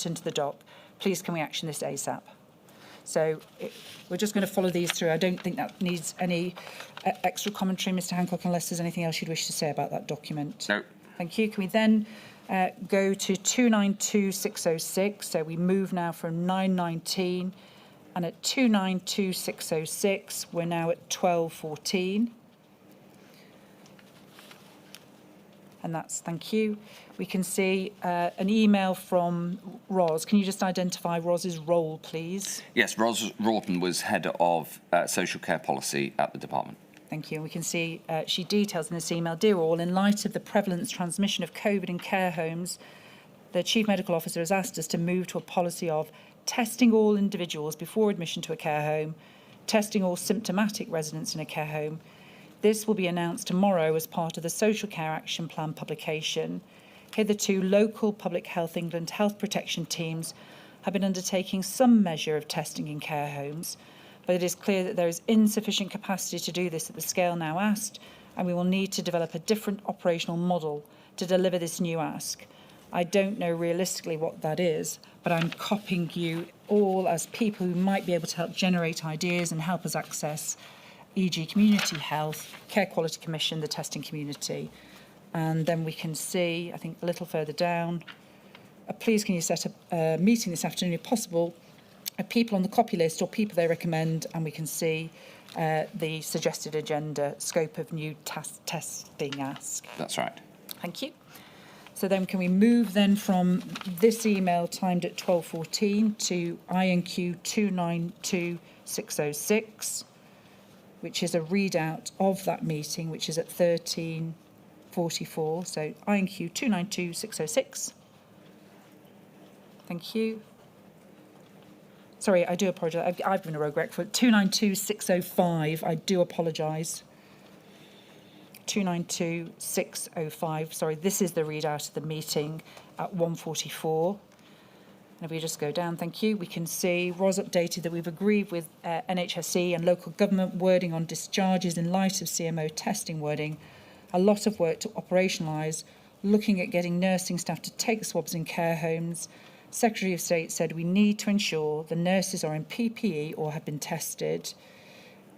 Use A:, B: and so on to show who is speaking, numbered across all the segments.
A: into the dock. Please can we action this ASAP? So we're just going to follow these through. I don't think that needs any extra commentary, Mr Hancock, unless there's anything else you'd wish to say about that document.
B: No.
A: Thank you. Can we then go to 292606? So we move now from 919, and at 292606, we're now at 1214. And that's, thank you. We can see an email from Ros. Can you just identify Ros's role, please?
B: Yes, Ros Rawton was head of social care policy at the department.
A: Thank you. And we can see she details in this email, dear all, in light of the prevalence transmission of COVID in care homes, the Chief Medical Officer has asked us to move to a policy of testing all individuals before admission to a care home, testing all symptomatic residents in a care home. This will be announced tomorrow as part of the Social Care Action Plan publication. Hitherto, local Public Health England health protection teams have been undertaking some measure of testing in care homes, but it is clear that there is insufficient capacity to do this at the scale now asked, and we will need to develop a different operational model to deliver this new ask. I don't know realistically what that is, but I'm copying you all as people who might be able to help generate ideas and help us access, e.g. Community Health, Care Quality Commission, the testing community. And then we can see, I think a little further down, please can you set up a meeting this afternoon if possible, people on the copy list or people they recommend, and we can see the suggested agenda, scope of new testing ask.
B: That's right.
A: Thank you. So then can we move then from this email timed at 12:14 to INQ 292606, which is a readout of that meeting, which is at 13:44. So INQ 292606. Thank you. Sorry, I do apologise. I've been a rogue rec for 292605. I do apologise. 292605. Sorry, this is the readout of the meeting at 1:44. And if we just go down, thank you, we can see Ros updated that we've agreed with NHSE and local government wording on discharges in light of CMO testing wording. A lot of work to operationalise, looking at getting nursing staff to take swabs in care homes. Secretary of State said we need to ensure the nurses are in PPE or have been tested.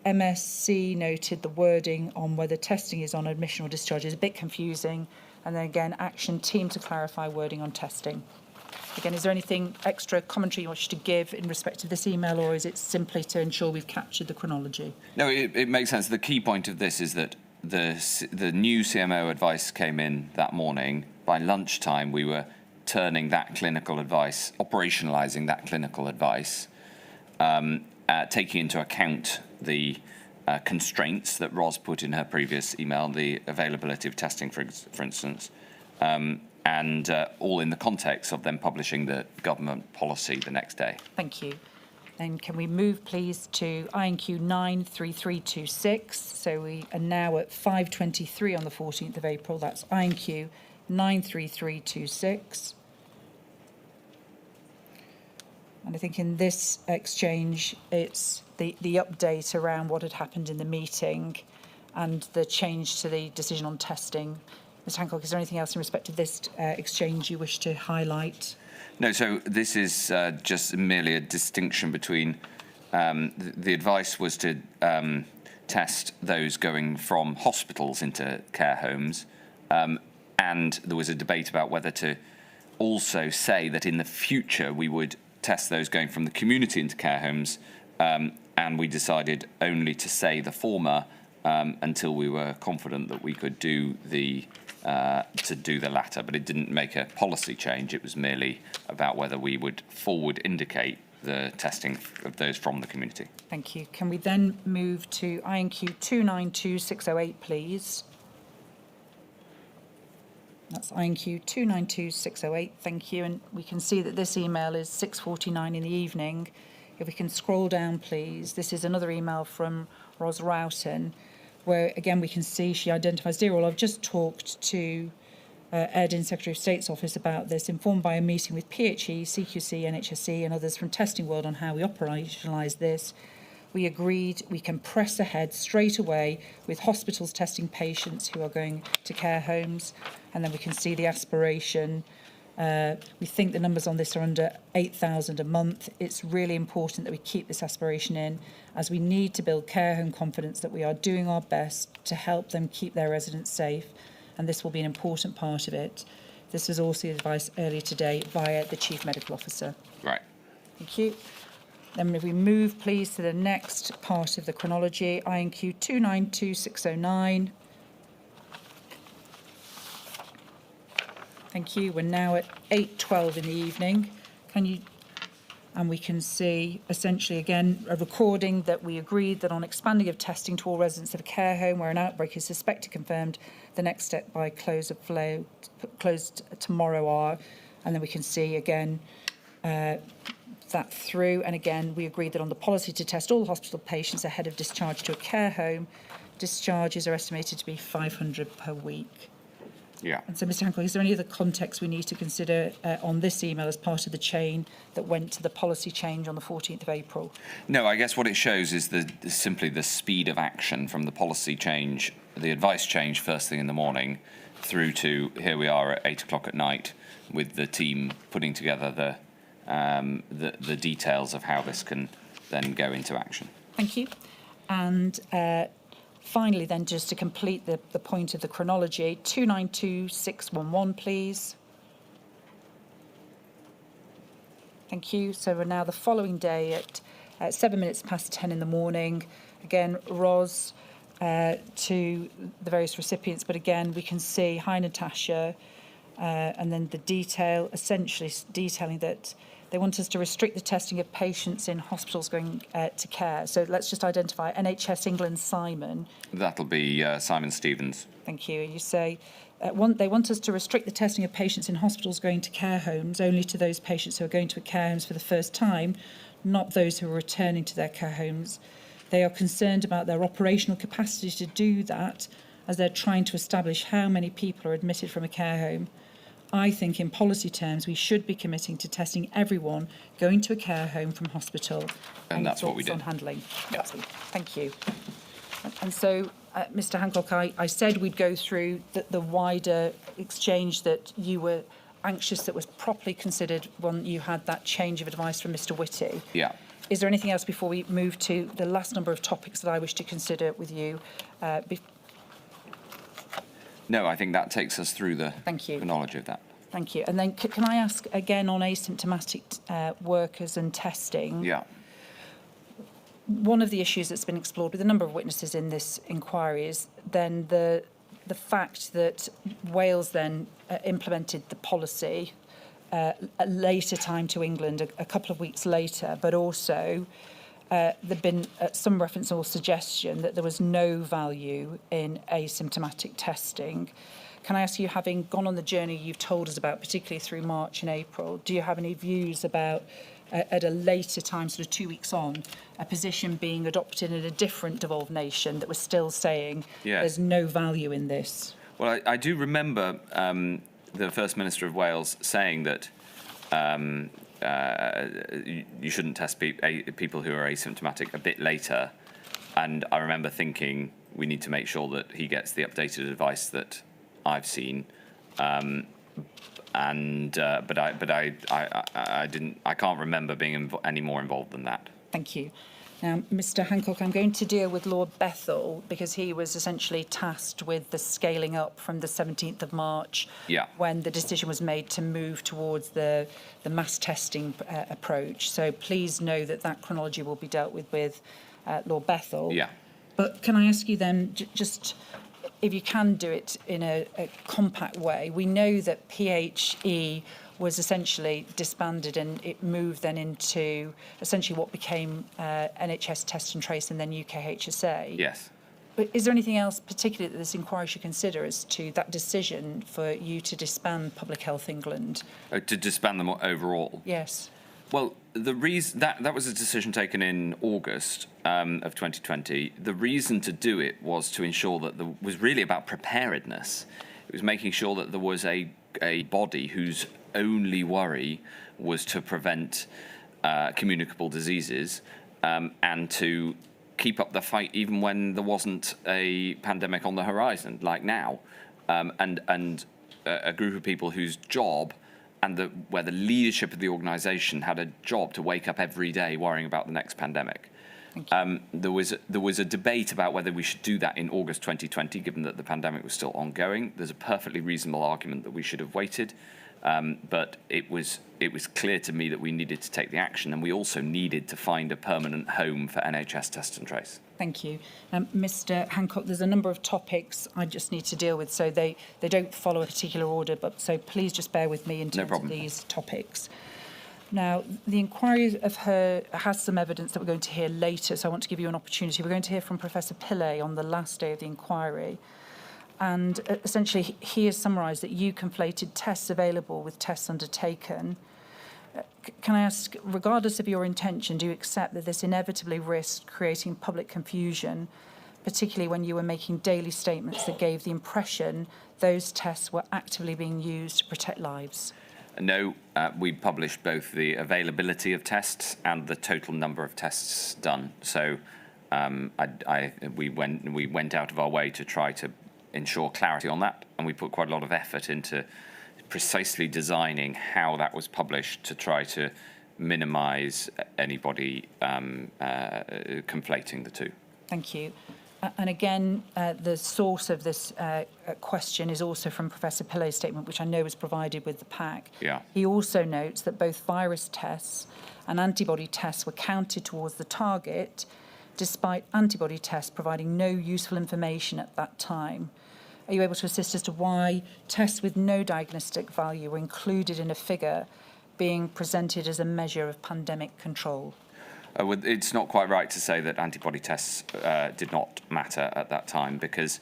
A: MSC noted the wording on whether testing is on admission or discharge is a bit confusing. And then again, action team to clarify wording on testing. Again, is there anything extra commentary you wish to give in respect to this email, or is it simply to ensure we've captured the chronology?
B: No, it makes sense. The key point of this is that the new CMO advice came in that morning. By lunchtime, we were turning that clinical advice, operationalising that clinical advice, taking into account the constraints that Ros put in her previous email, the availability of testing, for instance, and all in the context of them publishing the government policy the next day.
A: Thank you. Then can we move, please, to INQ 93326? So we are now at 5:23 on the 14th of April. That's INQ 93326. And I think in this exchange, it's the update around what had happened in the meeting and the change to the decision on testing. Ms Hancock, is there anything else in respect to this exchange you wish to highlight?
B: No, so this is just merely a distinction between the advice was to test those going from hospitals into care homes, and there was a debate about whether to also say that in the future we would test those going from the community into care homes, and we decided only to say the former until we were confident that we could do the latter. But it didn't make a policy change. It was merely about whether we would forward indicate the testing of those from the community.
A: Thank you. Can we then move to INQ 292608, please? That's INQ 292608. Thank you. And we can see that this email is 6:49 in the evening. If we can scroll down, please. This is another email from Ros Rawton, where, again, we can see she identifies, dear all, I've just talked to Ed in Secretary of State's office about this, informed by a meeting with PHE, CQC, NHSE and others from Testing World on how we operationalise this. We agreed we can press ahead straight away with hospitals testing patients who are going to care homes. And then we can see the aspiration We think the numbers on this are under 8,000 a month. It's really important that we keep this aspiration in, as we need to build care home confidence that we are doing our best to help them keep their residents safe, and this will be an important part of it. This was also the advice earlier today via the Chief Medical Officer.
B: Right.
A: Thank you. Then if we move, please, to the next part of the chronology, INQ 292609. Thank you. We're now at 8:12 in the evening. And we can see essentially again a recording that we agreed that on expanding of testing to all residents of a care home where an outbreak is suspected confirmed, the next step by closed tomorrow are, and then we can see again that through. And again, we agreed that on the policy to test all hospital patients ahead of discharge to a care home, discharges are estimated to be 500 per week.
B: Yeah.
A: And so, Mr. Hancock, is there any other context we need to consider on this email as part of the chain that went to the policy change on the 14th of April?
B: No, I guess what it shows is simply the speed of action from the policy change, the advice change first thing in the morning, through to here we are at 8 o'clock at night with the team putting together the details of how this can then go into action.
A: Thank you. And finally, then, just to complete the point of the chronology, 292611, please. Thank you. So we're now the following day at 7 minutes past 10 in the morning. Again, ROS to the various recipients, but again, we can see, hi Natasha, and then the detail, essentially detailing that they want us to restrict the testing of patients in hospitals going to care. So let's just identify NHS England Simon.
B: That'll be Simon Stevens.
A: Thank you. You say they want us to restrict the testing of patients in hospitals going to care homes only to those patients who are going to care homes for the first time, not those who are returning to their care homes. They are concerned about their operational capacity to do that, as they're trying to establish how many people are admitted from a care home. I think in policy terms, we should be committing to testing everyone going to a care home from hospital.
B: And that's what we did.
A: On handling.
B: Yeah.
A: Thank you. And so, Mr. Hancock, I said we'd go through the wider exchange that you were anxious that was properly considered when you had that change of advice from Mr. Whitty.
B: Yeah.
A: Is there anything else before we move to the last number of topics that I wish to consider with you?
B: No, I think that takes us through the
A: Thank you.
B: chronology of that.
A: Thank you. And then can I ask again on asymptomatic workers and testing?
B: Yeah.
A: One of the issues that's been explored with a number of witnesses in this inquiry is then the fact that Wales then implemented the policy at a later time to England, a couple of weeks later, but also there'd been some reference or suggestion that there was no value in asymptomatic testing. Can I ask you, having gone on the journey you've told us about, particularly through March and April, do you have any views about, at a later time, sort of 2 weeks on, a position being adopted in a different devolved nation that was still saying there's no value in this?
B: Well, I do remember the First Minister of Wales saying that you shouldn't test people who are asymptomatic a bit later, and I remember thinking we need to make sure that he gets the updated advice that I've seen, but I didn't. I can't remember being any more involved than that.
A: Thank you. Now, Mr. Hancock, I'm going to deal with Lord Bethell because he was essentially tasked with the scaling up from the 17th of March, when the decision was made to move towards the mass testing approach. So please know that chronology will be dealt with Lord Bethell. Yeah. But can I ask you then, just if you can do it in a compact way? We know that PHE was essentially disbanded and it moved then into essentially what became NHS Test and Trace and then UKHSA.
B: Yes.
A: But is there anything else particularly that this inquiry should consider as to that decision for you to disband Public Health England?
B: To disband them overall?
A: Yes.
B: Well, the reason that was a decision taken in August of 2020. The reason to do it was to ensure that there was really about preparedness. It was making sure that there was a body whose only worry was to prevent communicable diseases and to keep up the fight even when there wasn't a pandemic on the horizon, like now, and a group of people whose job and where the leadership of the organisation had a job to wake up every day worrying about the next pandemic. There was a debate about whether we should do that in August 2020, given that the pandemic was still ongoing. There's a perfectly reasonable argument that we should have waited, but it was clear to me that we needed to take the action, and we also needed to find a permanent home for NHS Test and Trace.
A: Thank you. Mr. Hancock, there's a number of topics I just need to deal with, so they don't follow a particular order, but so please just bear with me in terms of these topics. Now, the inquiry of her has some evidence that we're going to hear later, so I want to give you an opportunity. We're going to hear from Professor Pillay on the last day of the inquiry. And essentially, he has summarised that you conflated tests available with tests undertaken. Can I ask, regardless of your intention, do you accept that this inevitably risked creating public confusion, particularly when you were making daily statements that gave the impression those tests were actively being used to protect lives?
B: No, we published both the availability of tests and the total number of tests done. So we went out of our way to try to ensure clarity on that, and we put quite a lot of effort into precisely designing how that was published to try to minimise anybody conflating the two.
A: Thank you. And again, the source of this question is also from Professor Pillay's statement, which I know was provided with the pack.
B: Yeah.
A: He also notes that both virus tests and antibody tests were counted towards the target, despite antibody tests providing no useful information at that time. Are you able to assist as to why tests with no diagnostic value were included in a figure being presented as a measure of pandemic control?
B: It's not quite right to say that antibody tests did not matter at that time, because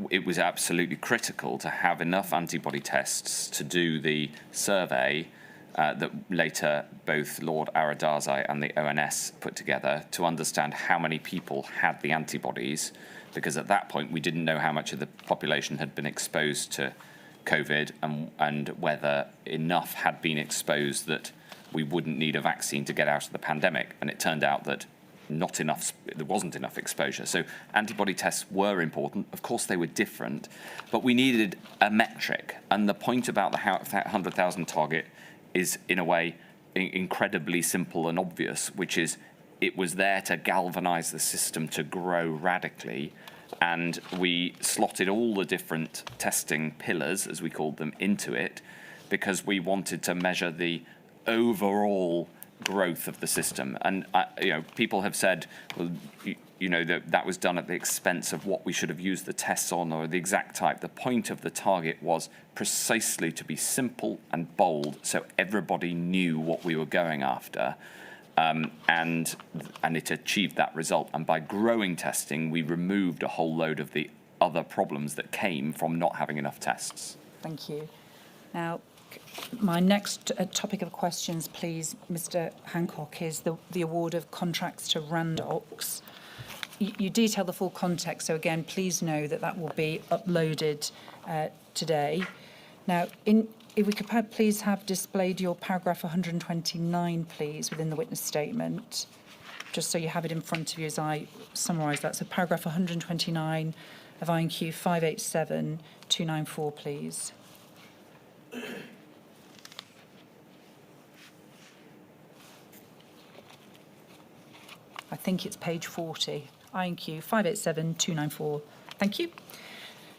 B: it was absolutely critical to have enough antibody tests to do the survey that later both Lord Aradazai and the ONS put together to understand how many people had the antibodies, because at that point we didn't know how much of the population had been exposed to COVID and whether enough had been exposed that we wouldn't need a vaccine to get out of the pandemic. And it turned out that there wasn't enough exposure. So antibody tests were important. Of course, they were different, but we needed a metric. And the point about the 100,000 target is, in a way, incredibly simple and obvious, which is it was there to galvanise the system to grow radically. And we slotted all the different testing pillars, as we called them, into it, because we wanted to measure the overall growth of the system. And people have said, well, that was done at the expense of what we should have used the tests on, or the exact type. The point of the target was precisely to be simple and bold, so everybody knew what we were going after, and it achieved that result. And by growing testing, we removed a whole load of the other problems that came from not having enough tests.
A: Thank you. Now, my next topic of questions, please, Mr. Hancock, is the award of contracts to Randox. You detail the full context, so again, please know that will be uploaded today. Now, if we could please have displayed your paragraph 129, please, within the witness statement, just so you have it in front of you as I summarise that. So paragraph 129 of INQ 587294, please. I think it's page 40, INQ 587294. Thank you.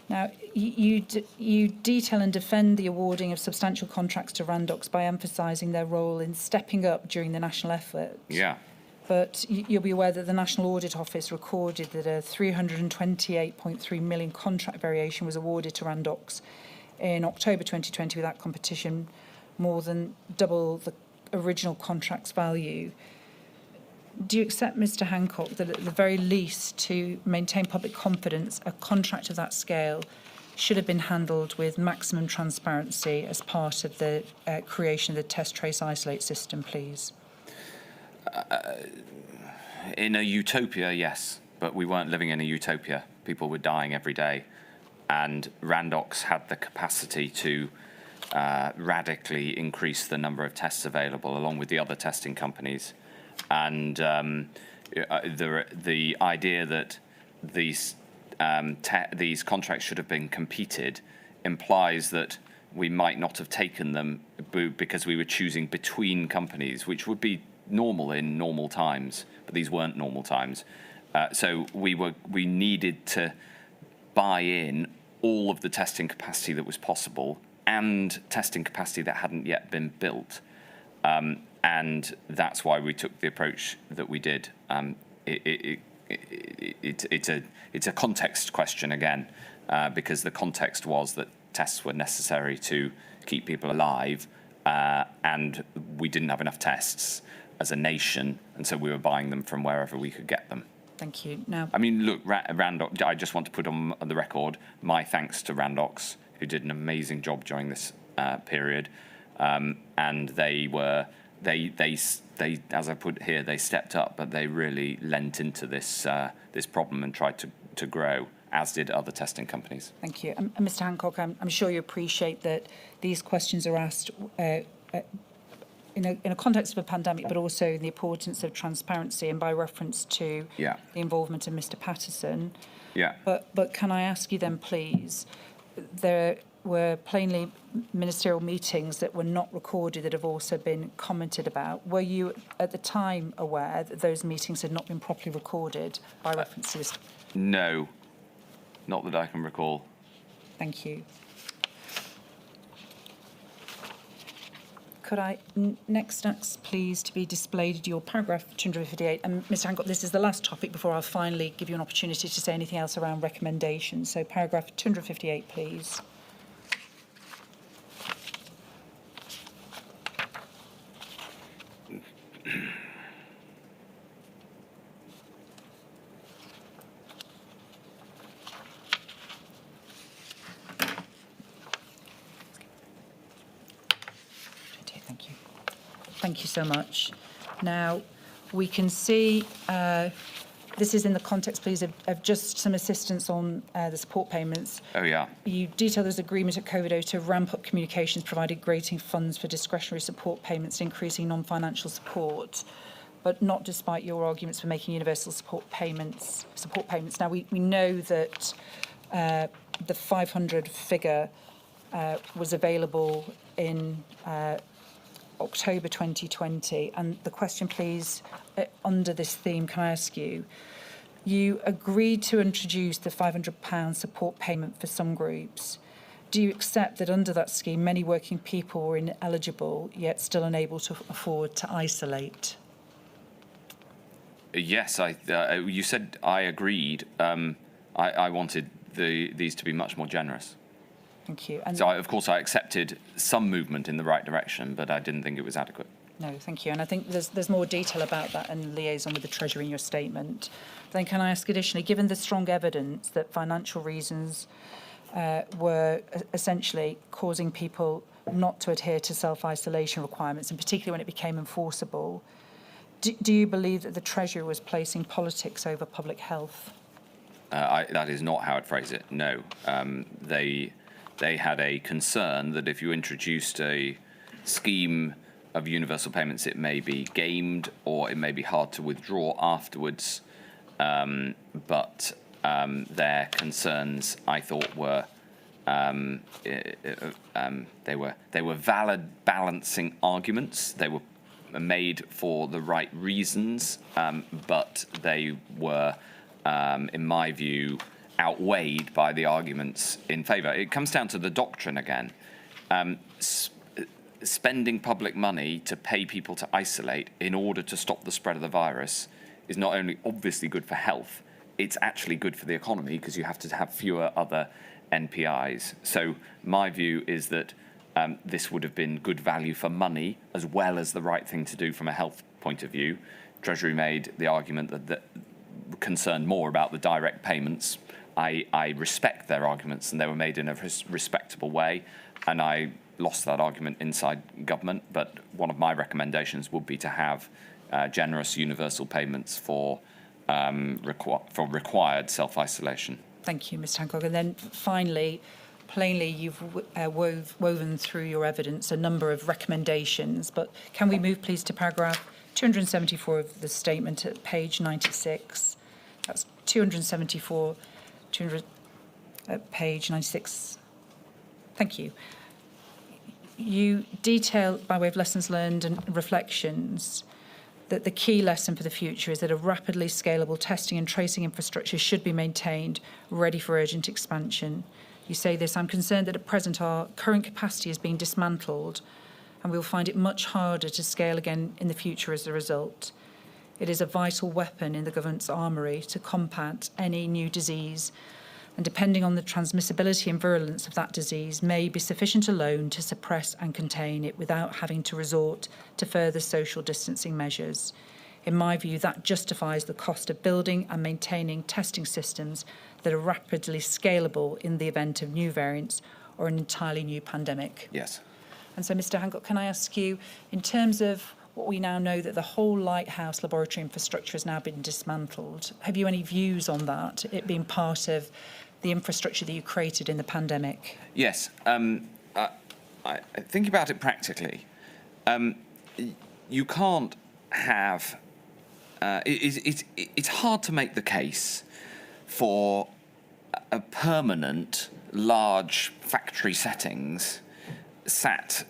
A: Now, you detail and defend the awarding of substantial contracts to Randox by emphasising their role in stepping up during the national effort.
B: Yeah.
A: But you'll be aware that the National Audit Office recorded that a 328.3 million contract variation was awarded to Randox in October 2020 without competition, more than double the original contract's value. Do you accept, Mr. Hancock, that at the very least, to maintain public confidence, a contract of that scale should have been handled with maximum transparency as part of the creation of the test, trace, isolate system, please?
B: In a utopia, yes, but we weren't living in a utopia. People were dying every day, and Randox had the capacity to radically increase the number of tests available, along with the other testing companies. And the idea that these contracts should have been competed implies that we might not have taken them because we were choosing between companies, which would be normal in normal times, but these weren't normal times. So we needed to buy in all of the testing capacity that was possible and testing capacity that hadn't yet been built. And that's why we took the approach that we did. It's a context question again, because the context was that tests were necessary to keep people alive, and we didn't have enough tests as a nation, and so we were buying them from wherever we could get them.
A: Thank you. Now,
B: I mean, look, Randox, I just want to put on the record my thanks to Randox, who did an amazing job during this period, and they, as I put here, they stepped up, but they really lent into this this problem and tried to grow, as did other testing companies.
A: thank you. And Mr. Hancock, I'm sure you appreciate that these questions are asked in a context of a pandemic, but also in the importance of transparency and by reference to the involvement of Mr. Patterson.
B: Yeah.
A: But can I ask you then, please, there were plainly ministerial meetings that were not recorded that have also been commented about. Were you at the time aware that those meetings had not been properly recorded by reference to this?
B: No, not that I can recall.
A: Thank you. Could I next ask, please, to be displayed your paragraph 258? And Mr. Hancock, this is the last topic before I'll finally give you an opportunity to say anything else around recommendations. So paragraph 258, please. Thank you. Thank you so much. Now, we can see this is in the context, please, of just some assistance on the support payments.
B: Oh, yeah.
A: You detail there's agreement at COVID to ramp up communications, providing greater funds for discretionary support payments, increasing non-financial support, but not despite your arguments for making universal support payments. Now, we know that the 500 figure was available in October 2020, and the question, please, under this theme, can I ask you, you agreed to introduce the £500 support payment for some groups. Do you accept that under that scheme many working people were ineligible yet still unable to afford to isolate?
B: Yes, you said I agreed. I wanted these to be much more generous.
A: Thank you. And
B: so, of course, I accepted some movement in the right direction, but I didn't think it was adequate.
A: No, thank you. And I think there's more detail about that in liaison with the Treasury in your statement. Then can I ask additionally, given the strong evidence that financial reasons were essentially causing people not to adhere to self-isolation requirements, and particularly when it became enforceable, do you believe that the Treasury was placing politics over public health?
B: That is not how I'd phrase it, no. They had a concern that if you introduced a scheme of universal payments, it may be gamed or it may be hard to withdraw afterwards. But their concerns, I thought, were they were valid balancing arguments. They were made for the right reasons, but they were, in my view, outweighed by the arguments in favour. It comes down to the doctrine again. Spending public money to pay people to isolate in order to stop the spread of the virus is not only obviously good for health, it's actually good for the economy because you have to have fewer other NPIs. So my view is that this would have been good value for money as well as the right thing to do from a health point of view. Treasury made the argument that concerned more about the direct payments. I respect their arguments, and they were made in a respectable way, and I lost that argument inside government. But one of my recommendations would be to have generous universal payments for required self-isolation.
A: Thank you, Mr. Hancock. And then finally, plainly, you've woven through your evidence a number of recommendations, but can we move, please, to paragraph 274 of the statement at page 96? That's 274, at page 96. Thank you. you detail, by way of lessons learned and reflections, that the key lesson for the future is that a rapidly scalable testing and tracing infrastructure should be maintained, ready for urgent expansion. You say this: I'm concerned that at present our current capacity is being dismantled and we will find it much harder to scale again in the future as a result. It is a vital weapon in the government's armoury to combat any new disease, and depending on the transmissibility and virulence of that disease, may be sufficient alone to suppress and contain it without having to resort to further social distancing measures. In my view, that justifies the cost of building and maintaining testing systems that are rapidly scalable in the event of new variants or an entirely new pandemic.
B: Yes.
A: And so, Mr. Hancock, can I ask you, in terms of what we now know that the whole Lighthouse laboratory infrastructure has now been dismantled, have you any views on that, it being part of the infrastructure that you created in the pandemic?
B: Yes. I think about it practically. You can't have... it's hard to make the case for a permanent, large factory settings sat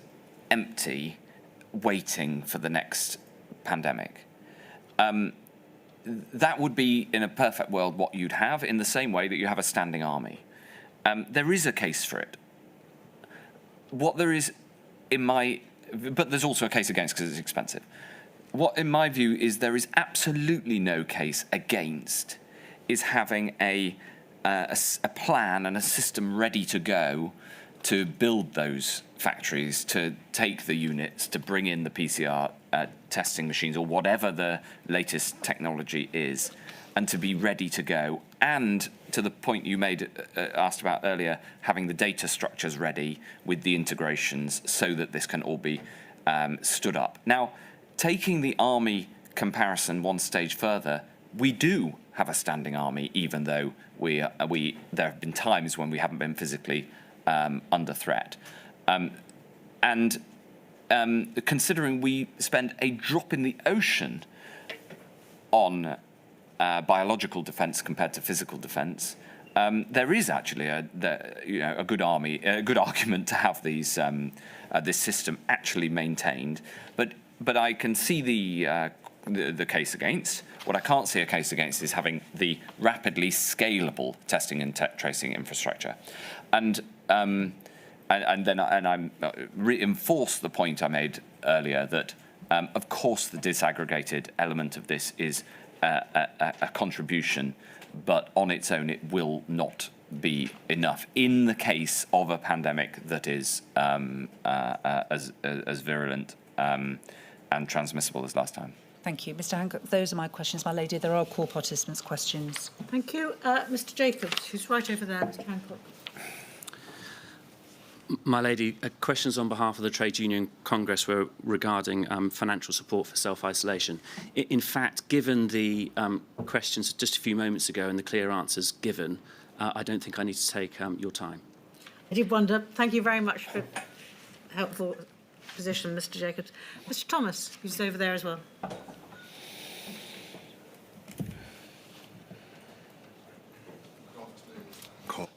B: empty, waiting for the next pandemic. That would be, in a perfect world, what you'd have, in the same way that you have a standing army. There is a case for it. What there is, but there's also a case against because it's expensive. What, in my view, is there is absolutely no case against is having a plan and a system ready to go to build those factories, to take the units, to bring in the PCR testing machines or whatever the latest technology is, and to be ready to go. And to the point you asked about earlier, having the data structures ready with the integrations so that this can all be stood up. Now, taking the army comparison one stage further, we do have a standing army, even though there have been times when we haven't been physically under threat. Considering we spend a drop in the ocean on biological defence compared to physical defence, there is actually a good argument to have these this system actually maintained. But I can see the case against. What I can't see a case against is having the rapidly scalable testing and tracing infrastructure, and I reinforce the point I made earlier that, of course, the disaggregated element of this is a contribution, but on its own it will not be enough in the case of a pandemic that is as virulent and transmissible as last time.
A: Thank you. Mr. Hancock, those are my questions, my lady. There are call participants' questions.
C: Thank you. Mr. Jacobs, who's right over there, Mr. Hancock.
D: My lady, questions on behalf of the Trade Union Congress were regarding financial support for self-isolation. In fact, given the questions just a few moments ago and the clear answers given, I don't think I need to take your time.
C: I did wonder. Thank you very much for helpful position, Mr. Jacobs. Mr. Thomas, who's over there as well.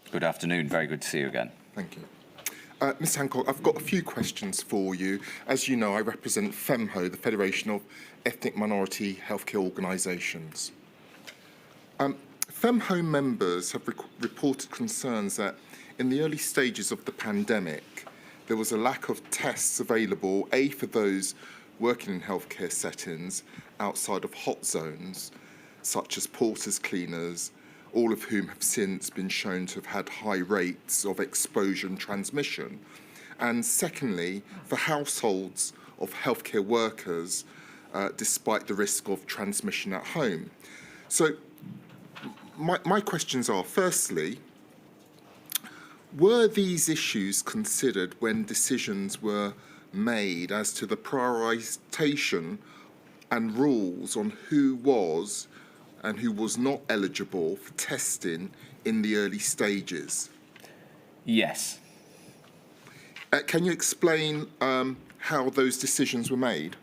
B: Good afternoon. Very good to see you again.
E: Thank you. Mr. Hancock, I've got a few questions for you. As you know, I represent FEMHO, the Federation of Ethnic Minority Healthcare Organisations. FEMHO members have reported concerns that in the early stages of the pandemic, there was a lack of tests available, A, for those working in healthcare settings outside of hot zones, such as porters, cleaners, all of whom have since been shown to have had high rates of exposure and transmission. And secondly, for households of healthcare workers, despite the risk of transmission at home. So my questions are, firstly, were these issues considered when decisions were made as to the prioritisation and rules on who was and who was not eligible for testing in the early stages?
B: Yes.
E: Can you explain how those decisions were made?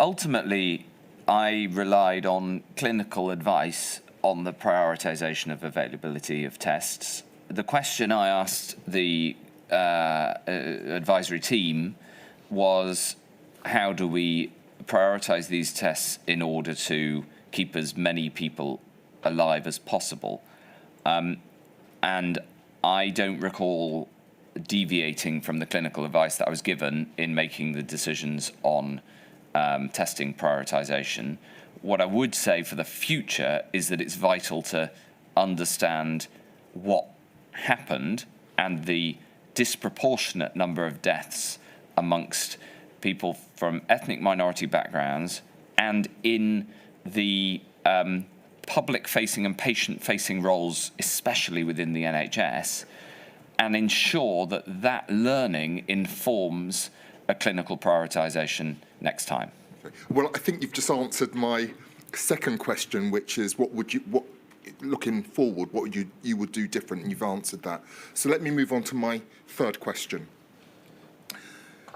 B: Ultimately, I relied on clinical advice on the prioritisation of availability of tests. The question I asked the advisory team was, how do we prioritise these tests in order to keep as many people alive as possible? And I don't recall deviating from the clinical advice that I was given in making the decisions on testing prioritisation. What I would say for the future is that it's vital to understand what happened and the disproportionate number of deaths amongst people from ethnic minority backgrounds and in the public-facing and patient-facing roles, especially within the NHS, and ensure that that learning informs a clinical prioritisation next time.
E: Well, I think you've just answered my second question, which is looking forward, what you would do different, and you've answered that. So let me move on to my third question.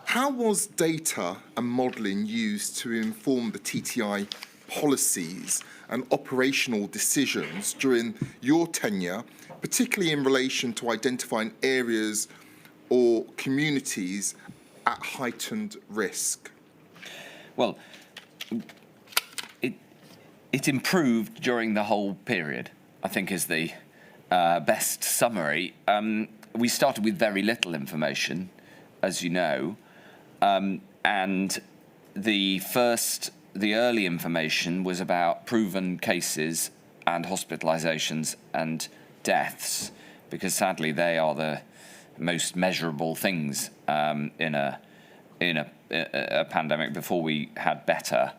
E: How was data and modelling used to inform the TTI policies and operational decisions during your tenure, particularly in relation to identifying areas or communities at heightened risk?
B: Well, it improved during the whole period, I think, is the best summary. We started with very little information, as you know, and the early information was about proven cases and hospitalisations and deaths, because sadly they are the most measurable things in a pandemic before we had better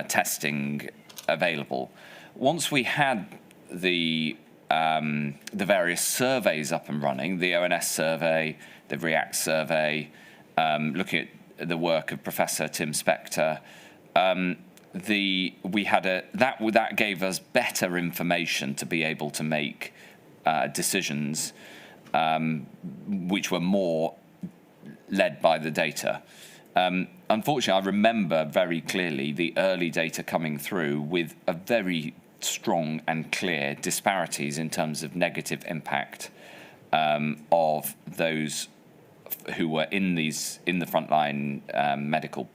B: testing available. Once we had the various surveys up and running, the ONS survey, the REACT survey, looking at the work of Professor Tim Spector, that gave us better information to be able to make decisions which were more led by the data. Unfortunately, I remember very clearly the early data coming through with a very strong and clear disparities in terms of negative impact of those who were in the frontline medical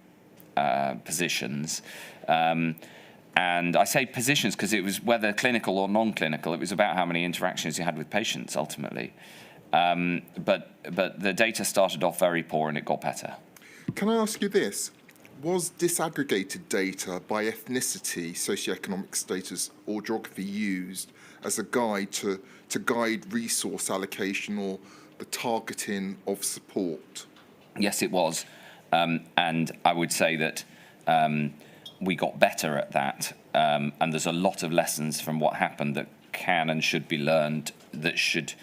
B: positions. And I say positions because it was whether clinical or non-clinical, it was about how many interactions you had with patients ultimately. But the data started off very poor and it got better.
E: Can I ask you this? Was disaggregated data by ethnicity, socioeconomic status or geography used as a guide to guide resource allocation or the targeting of support?
B: Yes, it was. And I would say that we got better at that. And there's a lot of lessons from what happened that can and should be learned that should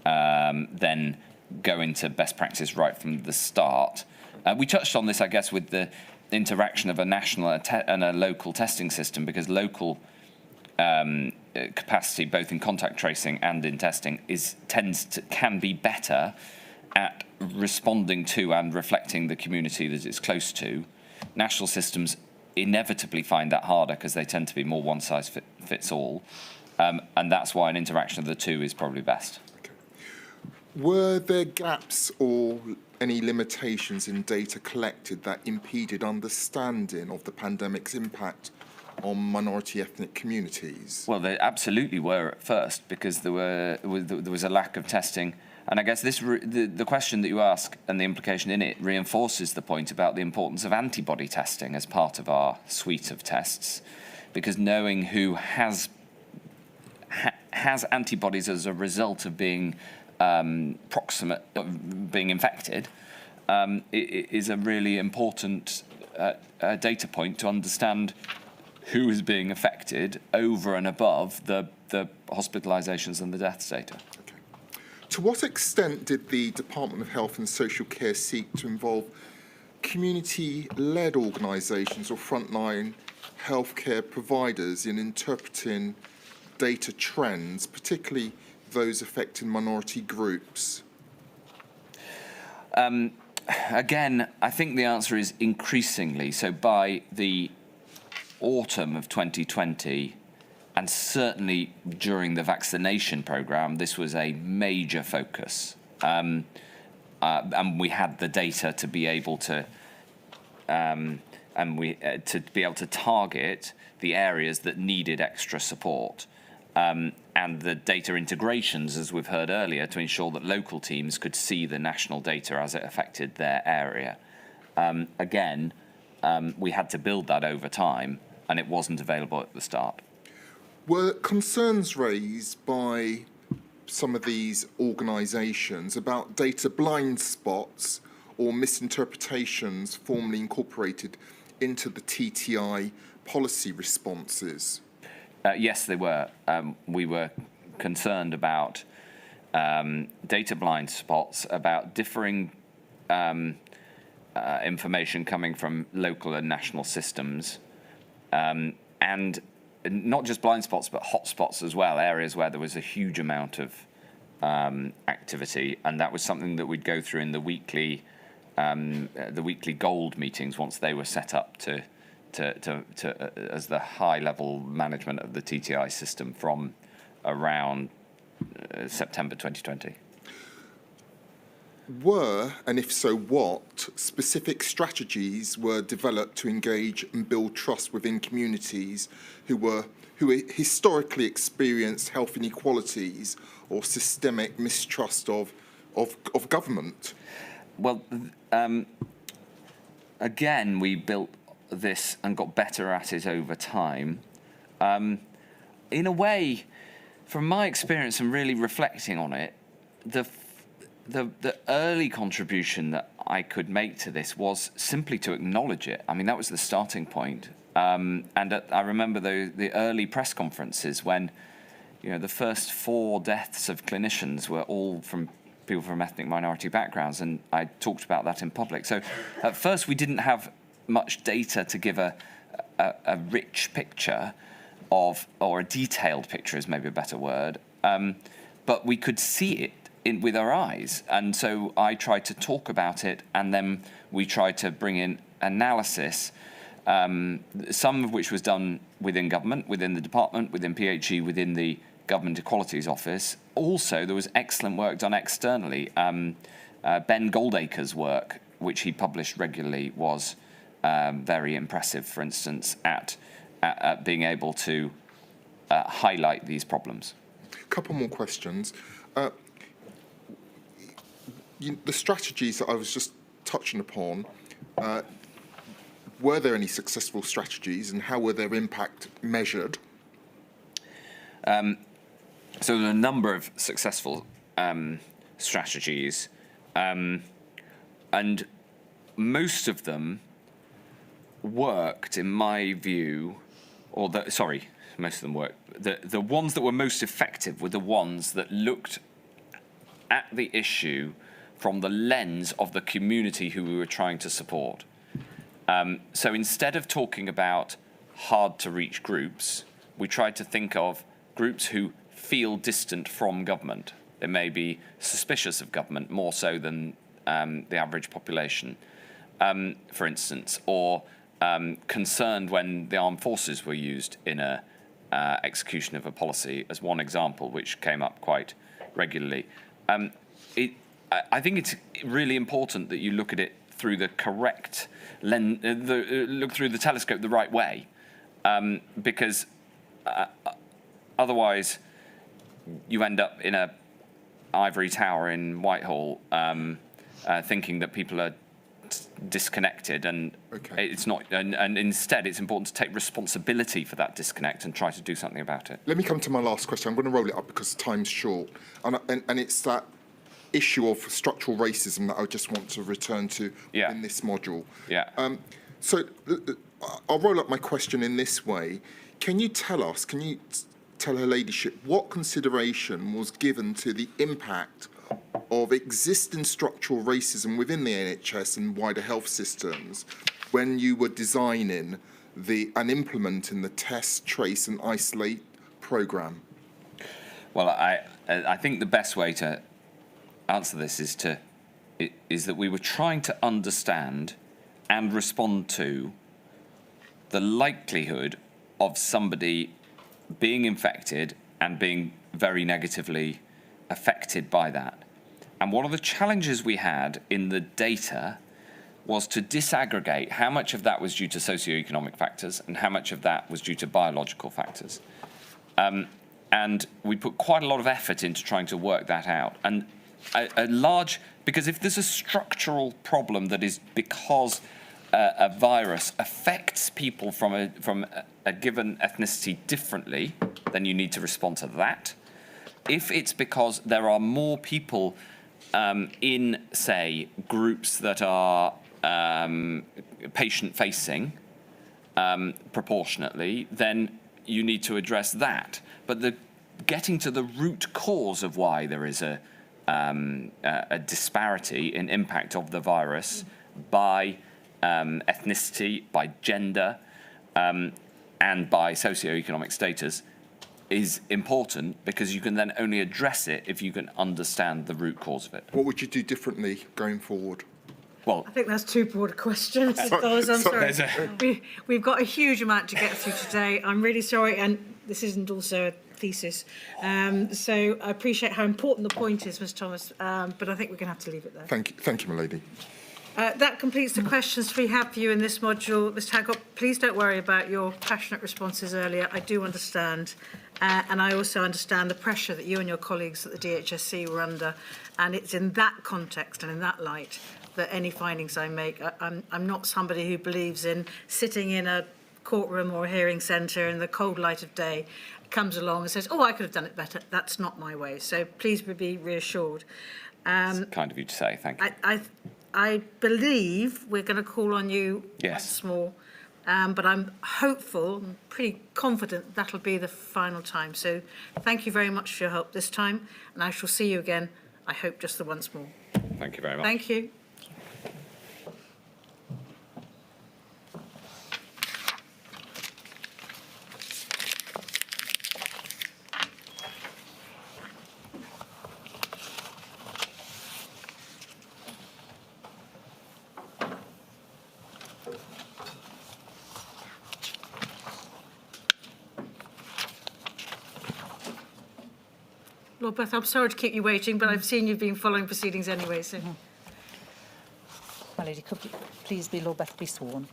B: then go into best practice right from the start. We touched on this, I guess, with the interaction of a national and a local testing system, because local capacity, both in contact tracing and in testing, can be better at responding to and reflecting the community that it's close to. National systems inevitably find that harder because they tend to be more one size fits all, and that's why an interaction of the two is probably best.
E: Okay. Were there gaps or any limitations in data collected that impeded understanding of the pandemic's impact on minority ethnic communities?
B: Well, there absolutely were at first, because there was a lack of testing. And I guess the question that you ask and the implication in it reinforces the point about the importance of antibody testing as part of our suite of tests, because knowing who has antibodies as a result of being being infected is a really important data point to understand who is being affected over and above the hospitalisations and the deaths data.
E: Okay. To what extent did the Department of Health and Social Care seek to involve community-led organisations or frontline healthcare providers in interpreting data trends, particularly those affecting minority groups?
B: Again, I think the answer is increasingly. So by the autumn of 2020, and certainly during the vaccination programme, this was a major focus. and we had the data to be able to target the areas that needed extra support, and the data integrations, as we've heard earlier, to ensure that local teams could see the national data as it affected their area. We had to build that over time, and it wasn't available at the start.
E: Were concerns raised by some of these organisations about data blind spots or misinterpretations formally incorporated into the TTI policy responses?
B: Yes, they were. We were concerned about data blind spots, about differing information coming from local and national systems, and not just blind spots, but hot spots as well, areas where there was a huge amount of activity, and that was something that we'd go through in the weekly gold meetings once they were set up to as the high-level management of the TTI system from around September 2020.
E: Were, and if so what, specific strategies were developed to engage and build trust within communities who historically experienced health inequalities or systemic mistrust of government?
B: Well, again, we built this and got better at it over time. In a way, from my experience and really reflecting on it, the early contribution that I could make to this was simply to acknowledge it. I mean, that was the starting point. I remember the early press conferences when, the first 4 deaths of clinicians were all from people from ethnic minority backgrounds, and I talked about that in public. So at first we didn't have much data to give a rich picture of, or a detailed picture is maybe a better word, but we could see it with our eyes. And so I tried to talk about it, and then we tried to bring in analysis, some of which was done within government, within the department, within PHE, within the Government Equalities Office. Also, there was excellent work done externally. Ben Goldacre's work, which he published regularly, was very impressive, for instance, at being able to highlight these problems.
E: A couple more questions. The strategies that I was just touching upon, were there any successful strategies, and how were their impact measured?
B: So there are a number of successful strategies, and most of them worked, in my view, most of them worked. The ones that were most effective were the ones that looked at the issue from the lens of the community who we were trying to support. So instead of talking about hard-to-reach groups, we tried to think of groups who feel distant from government. They may be suspicious of government more so than the average population, for instance, or concerned when the armed forces were used in a execution of a policy, as one example, which came up quite regularly. I think it's really important that you look at it through the correct lens, look through the telescope the right way, because otherwise you end up in a ivory tower in Whitehall, thinking that people are disconnected, and it's not. And instead, it's important to take responsibility for that disconnect and try to do something about it.
E: Let me come to my last question. I'm going to roll it up because time's short, and it's that issue of structural racism that I just want to return to in this module. So I'll roll up my question in this way. Can you tell Her Ladyship what consideration was given to the impact of existing structural racism within the NHS and wider health systems when you were designing and implementing the Test, Trace and Isolate programme?
B: Well, I think the best way to answer this is that we were trying to understand and respond to the likelihood of somebody being infected and being very negatively affected by that. And one of the challenges we had in the data was to disaggregate how much of that was due to socioeconomic factors and how much of that was due to biological factors. And we put quite a lot of effort into trying to work that out. And because if there's a structural problem that is because a virus affects people from a given ethnicity differently, then you need to respond to that. If it's because there are more people in, say, groups that are patient-facing proportionately, then you need to address that. But getting to the root cause of why there is a disparity in impact of the virus by ethnicity, by gender, and by socioeconomic status is important, because you can then only address it if you can understand the root cause of it.
E: What would you do differently going forward?
B: Well,
C: I think that's two broad questions. I'm sorry. We've got a huge amount to get through today. I'm really sorry, and this isn't also a thesis. So I appreciate how important the point is, Ms. Thomas, but I think we're going to have to leave it there.
E: Thank you, my lady.
C: That completes the questions we have for you in this module. Mr. Hancock, please don't worry about your passionate responses earlier. I do understand. And I also understand the pressure that you and your colleagues at the DHSC were under. And it's in that context and in that light that any findings I make, I'm not somebody who believes in sitting in a courtroom or a hearing centre in the cold light of day, comes along and says, oh, I could have done it better. That's not my way. So please be reassured.
B: it's kind of you to say, thank you.
C: I believe we're going to call on you
B: Yes.
C: once more, but I'm hopeful, I'm pretty confident that'll be the final time. So thank you very much for your help this time, and I shall see you again, I hope, just the once more.
B: Thank you very much.
C: Thank you. Lord Bethell, I'm sorry to keep you waiting, but I've seen you've been following proceedings anyway, so...
A: My lady, could please be Lord Bethell be sworn?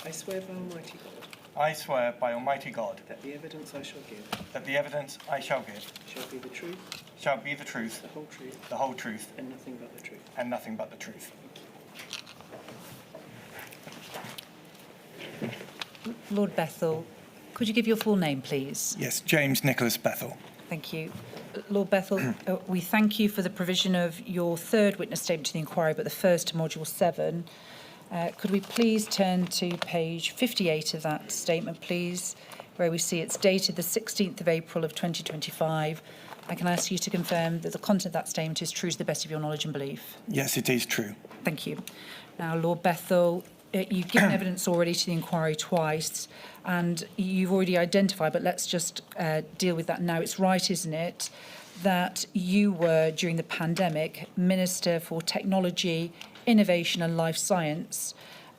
F: I swear by Almighty God
G: I swear by Almighty God
F: that the evidence I shall give
G: that the evidence I shall give
F: shall be the truth,
G: shall be the truth,
F: the whole truth,
G: and nothing but the truth.
A: Lord Bethell, could you give your full name, please?
G: Yes, James Nicholas Bethell.
A: Thank you. Lord Bethell, we thank you for the provision of your third witness statement to the inquiry, but the first to Module 7. Could we please turn to page 58 of that statement, please, where we see it's dated the 16th of April of 2025. I can ask you to confirm that the content of that statement is true to the best of your knowledge and belief.
G: Yes, it is true.
A: Thank you. Now, Lord Bethell, you've given evidence already to the inquiry twice, and you've already identified, but let's just deal with that now. It's right, isn't it, that you were, during the pandemic, Minister for Technology, Innovation and Life Science,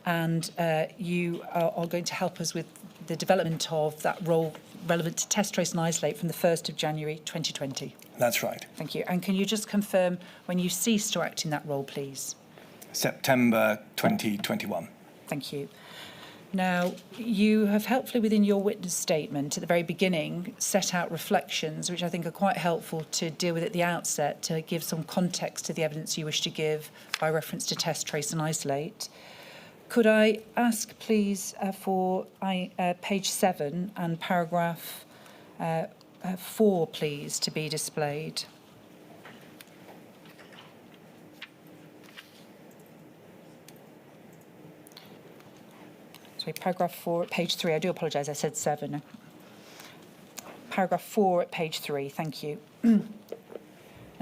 A: and you are going to help us with the development of that role relevant to test, trace and isolate from the 1st of January 2020.
G: That's right.
A: Thank you. And can you just confirm when you ceased to act in that role, please?
G: September 2021.
A: Thank you. Now, you have helpfully within your witness statement at the very beginning set out reflections which I think are quite helpful to deal with at the outset, to give some context to the evidence you wish to give by reference to test, trace and isolate. Could I ask, please, for page 7 and paragraph 4, please, to be displayed? Sorry, paragraph 4 at page 3. I do apologise, I said 7. Paragraph 4 at page 3, thank you. Now,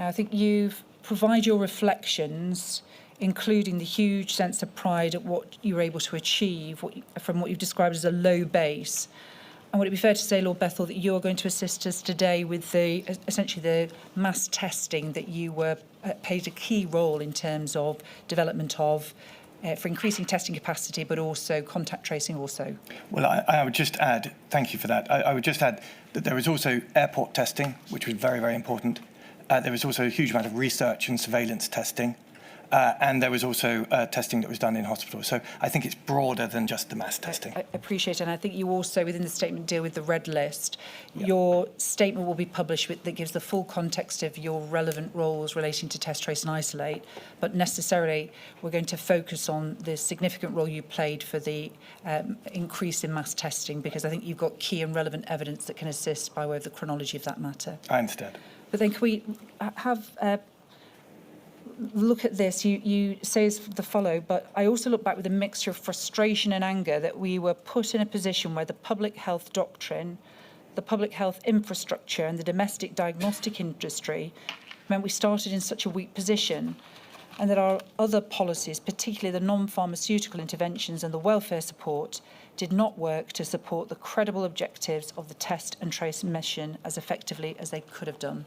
A: I think you've provided your reflections, including the huge sense of pride at what you were able to achieve from what you've described as a low base. And would it be fair to say, Lord Bethell, that you're going to assist us today with essentially the mass testing that you played a key role in terms of development of, for increasing testing capacity, but also contact tracing also?
G: Well, I would just add, thank you for that. I would just add that there is also airport testing, which was very, very important, There was also a huge amount of research and surveillance testing. And there was also testing that was done in hospitals. So I think it's broader than just the mass testing.
A: I appreciate it. And I think you also, within the statement, deal with the red list. Your statement will be published that gives the full context of your relevant roles relating to test, trace and isolate. But necessarily, we're going to focus on the significant role you played for the increase in mass testing, because I think you've got key and relevant evidence that can assist by way of the chronology of that matter.
G: I understand.
A: But then can we have... look at this, you say as the follow, but I also look back with a mixture of frustration and anger that we were put in a position where the public health doctrine, the public health infrastructure and the domestic diagnostic industry meant we started in such a weak position, and that our other policies, particularly the non-pharmaceutical interventions and the welfare support, did not work to support the credible objectives of the test and trace mission as effectively as they could have done.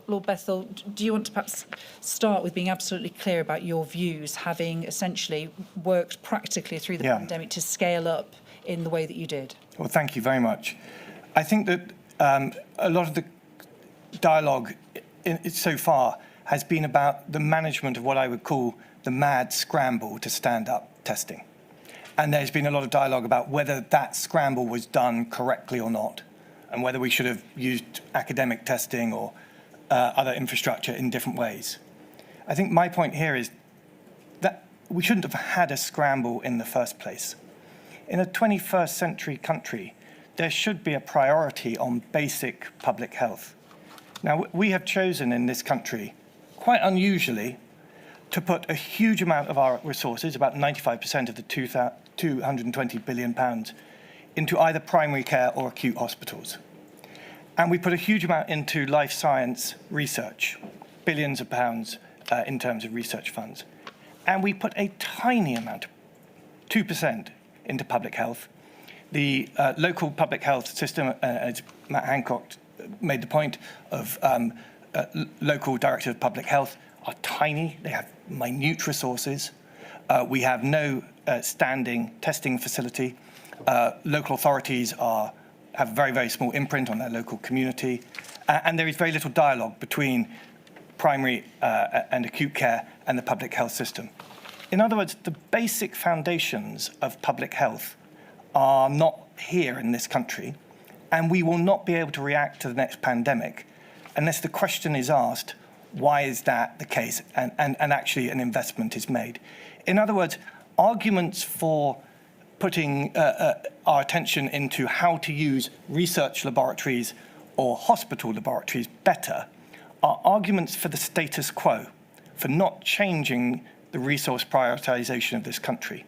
A: Lord Bethell, do you want to perhaps start with being absolutely clear about your views, having essentially worked practically through the pandemic to scale up in the way that you did?
G: Well, thank you very much. I think that a lot of the dialogue so far has been about the management of what I would call the mad scramble to stand up testing. And there's been a lot of dialogue about whether that scramble was done correctly or not, and whether we should have used academic testing or other infrastructure in different ways. I think my point here is that we shouldn't have had a scramble in the first place. In a 21st century country, there should be a priority on basic public health. Now, we have chosen in this country, quite unusually, to put a huge amount of our resources, about 95% of the £220 billion, into either primary care or acute hospitals. And we put a huge amount into life science research, billions of pounds in terms of research funds. And we put a tiny amount, 2%, into public health. The local public health system, as Matt Hancock made the point of local director of public health, are tiny. They have minute resources. We have no standing testing facility. Local authorities have a very, very small imprint on their local community. And there is very little dialogue between primary and acute care and the public health system. In other words, the basic foundations of public health are not here in this country, and we will not be able to react to the next pandemic unless the question is asked, why is that the case? And actually an investment is made. In other words, arguments for putting our attention into how to use research laboratories or hospital laboratories better are arguments for the status quo, for not changing the resource prioritization of this country.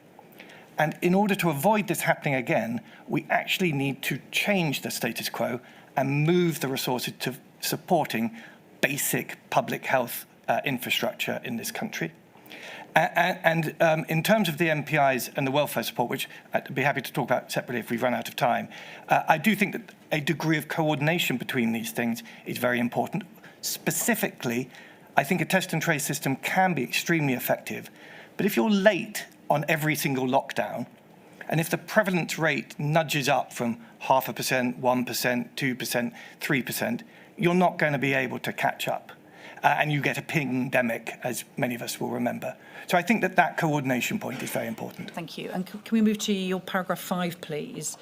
G: And in order to avoid this happening again, we actually need to change the status quo and move the resources to supporting basic public health infrastructure in this country. And in terms of the MPIs and the welfare support, which I'd be happy to talk about separately if we've run out of time, I do think that a degree of coordination between these things is very important. Specifically, I think a test and trace system can be extremely effective, but if you're late on every single lockdown, and if the prevalence rate nudges up from 0.5%, 1%, 2%, 3%, you're not going to be able to catch up. And you get a pingdemic, as many of us will remember. So I think that that coordination point is very important.
A: Thank you. And can we move to your paragraph 5, please?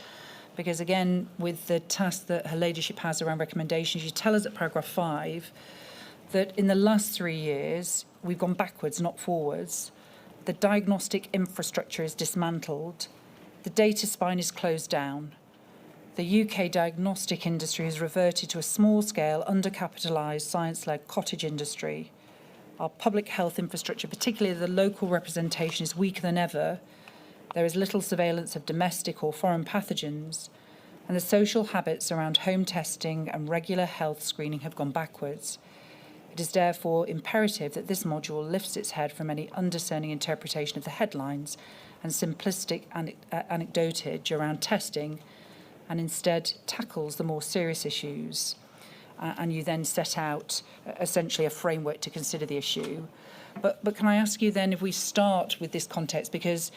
A: Because again, with the task that her ladyship has around recommendations, you tell us at paragraph 5 that in the last 3 years, we've gone backwards, not forwards. The diagnostic infrastructure is dismantled. The data spine is closed down. The UK diagnostic industry has reverted to a small-scale, undercapitalised, science-led cottage industry. Our public health infrastructure, particularly the local representation, is weaker than ever. There is little surveillance of domestic or foreign pathogens, and the social habits around home testing and regular health screening have gone backwards. It is therefore imperative that this module lifts its head from any undiscerning interpretation of the headlines and simplistic anecdotage around testing, and instead tackles the more serious issues. And you then set out essentially a framework to consider the issue. But can I ask you then, if we start with this context, because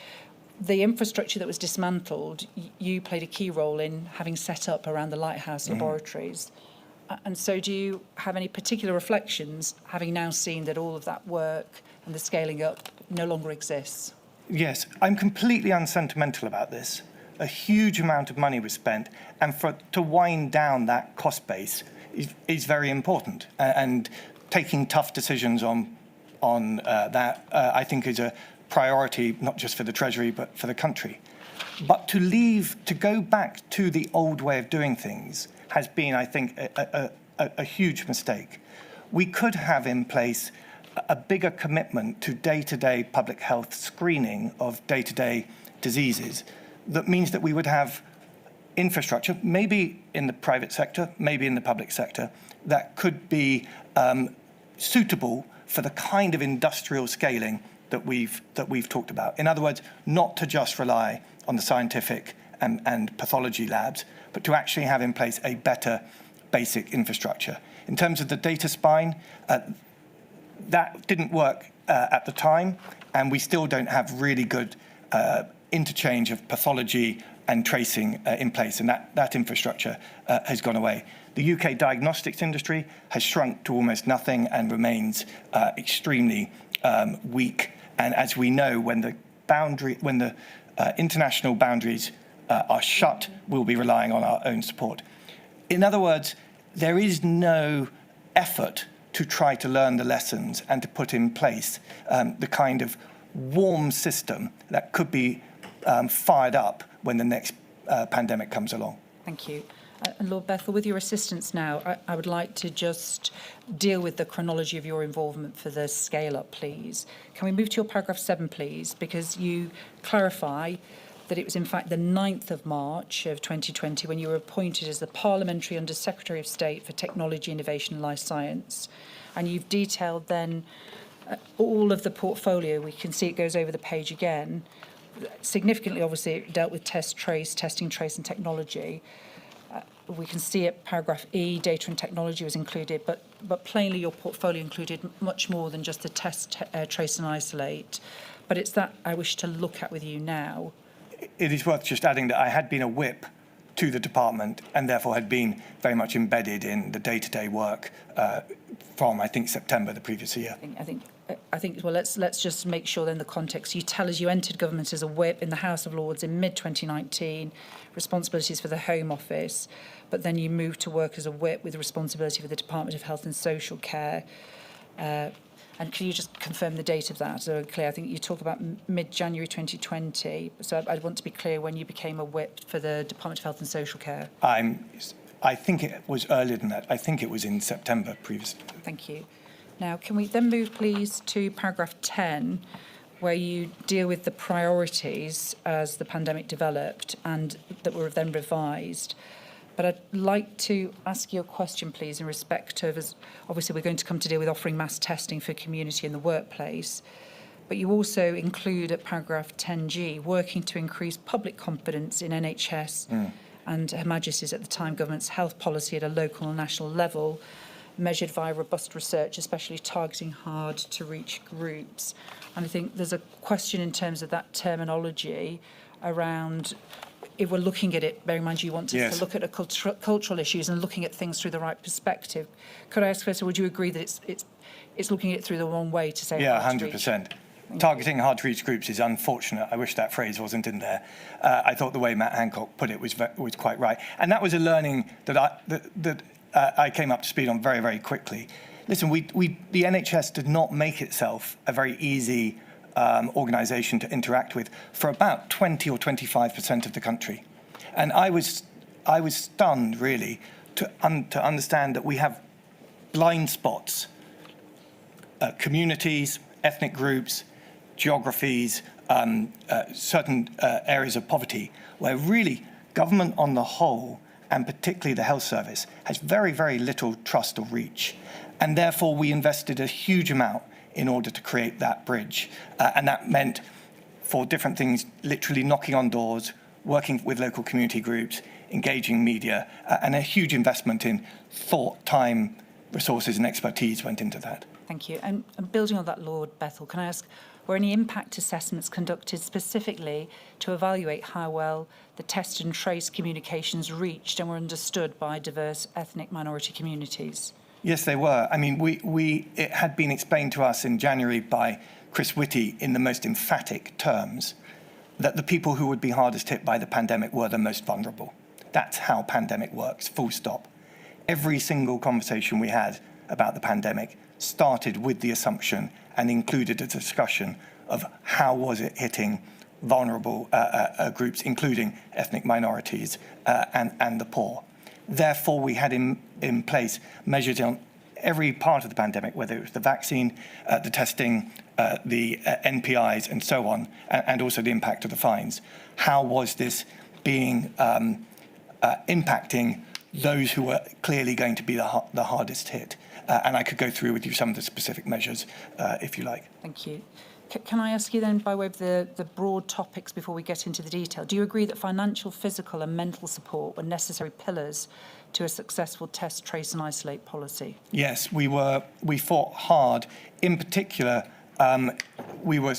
A: the infrastructure that was dismantled, you played a key role in having set up around the Lighthouse laboratories. And so do you have any particular reflections, having now seen that all of that work and the scaling up no longer exists?
G: Yes, I'm completely unsentimental about this. A huge amount of money was spent, and to wind down that cost base is very important. And taking tough decisions on that, I think, is a priority, not just for the Treasury, but for the country. But to go back to the old way of doing things has been, I think, a huge mistake. We could have in place a bigger commitment to day-to-day public health screening of day-to-day diseases. That means that we would have infrastructure, maybe in the private sector, maybe in the public sector, that could be suitable for the kind of industrial scaling that we've talked about. In other words, not to just rely on the scientific and pathology labs, but to actually have in place a better basic infrastructure. In terms of the data spine, that didn't work at the time, and we still don't have really good interchange of pathology and tracing in place, and that infrastructure has gone away. The UK diagnostics industry has shrunk to almost nothing and remains extremely weak. And as we know, when the international boundaries are shut, we'll be relying on our own support. In other words, there is no effort to try to learn the lessons and to put in place the kind of warm system that could be fired up when the next pandemic comes along.
A: Thank you. And Lord Bethell, with your assistance now, I would like to just deal with the chronology of your involvement for the scale-up, please. Can we move to your paragraph 7, please? Because you clarify that it was in fact the 9th of March of 2020 when you were appointed as the Parliamentary Under Secretary of State for Technology, Innovation and Life Science. And you've detailed then all of the portfolio. We can see it goes over the page again. Significantly, obviously, it dealt with testing, trace and technology. We can see at paragraph E, data and technology was included, but plainly your portfolio included much more than just the test, trace and isolate. But it's that I wish to look at with you now.
G: It is worth just adding that I had been a whip to the department and therefore had been very much embedded in the day-to-day work from, I think, September the previous year.
A: I think. Well, let's just make sure then the context. You tell us you entered government as a whip in the House of Lords in mid-2019, responsibilities for the Home Office, but then you moved to work as a whip with responsibility for the Department of Health and Social Care. And can you just confirm the date of that? So clear, I think you talk about mid-January 2020. So I'd want to be clear when you became a whip for the Department of Health and Social Care.
G: I think it was earlier than that. I think it was in September previously.
A: Thank you. Now, can we then move, please, to paragraph 10, where you deal with the priorities as the pandemic developed and that were then revised. But I'd like to ask you a question, please, in respect of, as obviously we're going to come to deal with offering mass testing for community in the workplace, but you also include at paragraph 10G, working to increase public confidence in NHS and Her Majesty's at the time government's health policy at a local and national level, measured via robust research, especially targeting hard-to-reach groups. And I think there's a question in terms of that terminology around, if we're looking at it, bearing in mind you want us to look at the cultural issues and looking at things through the right perspective. Could I ask first, would you agree that it's looking at it through the wrong way to say?
G: Yeah, 100%. Targeting hard-to-reach groups is unfortunate. I wish that phrase wasn't in there. I thought the way Matt Hancock put it was quite right, and that was a learning that I came up to speed on very, very quickly. Listen, the NHS did not make itself a very easy organisation to interact with for about 20 or 25% of the country. And I was stunned, really, to understand that we have blind spots, communities, ethnic groups, geographies, certain areas of poverty, where really government on the whole, and particularly the health service, has very, very little trust or reach. And therefore, we invested a huge amount in order to create that bridge. And that meant, for different things, literally knocking on doors, working with local community groups, engaging media, and a huge investment in thought, time, resources and expertise went into that.
A: Thank you. And building on that, Lord Bethell, can I ask, were any impact assessments conducted specifically to evaluate how well the test and trace communications reached and were understood by diverse ethnic minority communities?
G: Yes, they were. I mean, it had been explained to us in January by Chris Whitty in the most emphatic terms that the people who would be hardest hit by the pandemic were the most vulnerable. That's how pandemic works, full stop. Every single conversation we had about the pandemic started with the assumption and included a discussion of how was it hitting vulnerable groups, including ethnic minorities and the poor. Therefore, we had in place measures on every part of the pandemic, whether it was the vaccine, the testing, the NPIs, and so on, and also the impact of the fines. How was this being impacting those who were clearly going to be the hardest hit? And I could go through with you some of the specific measures, if you like.
A: Thank you. Can I ask you then, by way of the broad topics before we get into the detail, do you agree that financial, physical and mental support were necessary pillars to a successful test, trace and isolate policy?
G: Yes, we fought hard. In particular, we were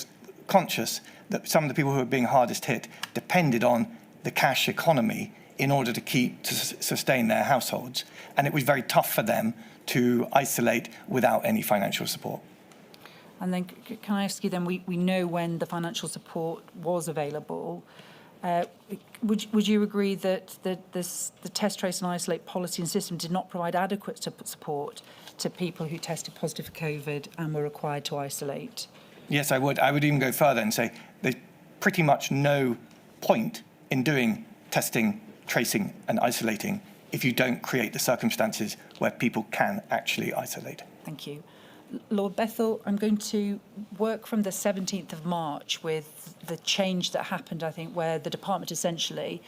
G: conscious that some of the people who were being hardest hit depended on the cash economy in order to sustain their households. And it was very tough for them to isolate without any financial support.
A: And then can I ask you then, we know when the financial support was available. Would you agree that the test, trace and isolate policy and system did not provide adequate support to people who tested positive for COVID and were required to isolate?
G: Yes, I would. I would even go further and say there's pretty much no point in doing testing, tracing and isolating if you don't create the circumstances where people can actually isolate.
A: Thank you. Lord Bethell, I'm going to work from the 17th of March with the change that happened, I think, where the department essentially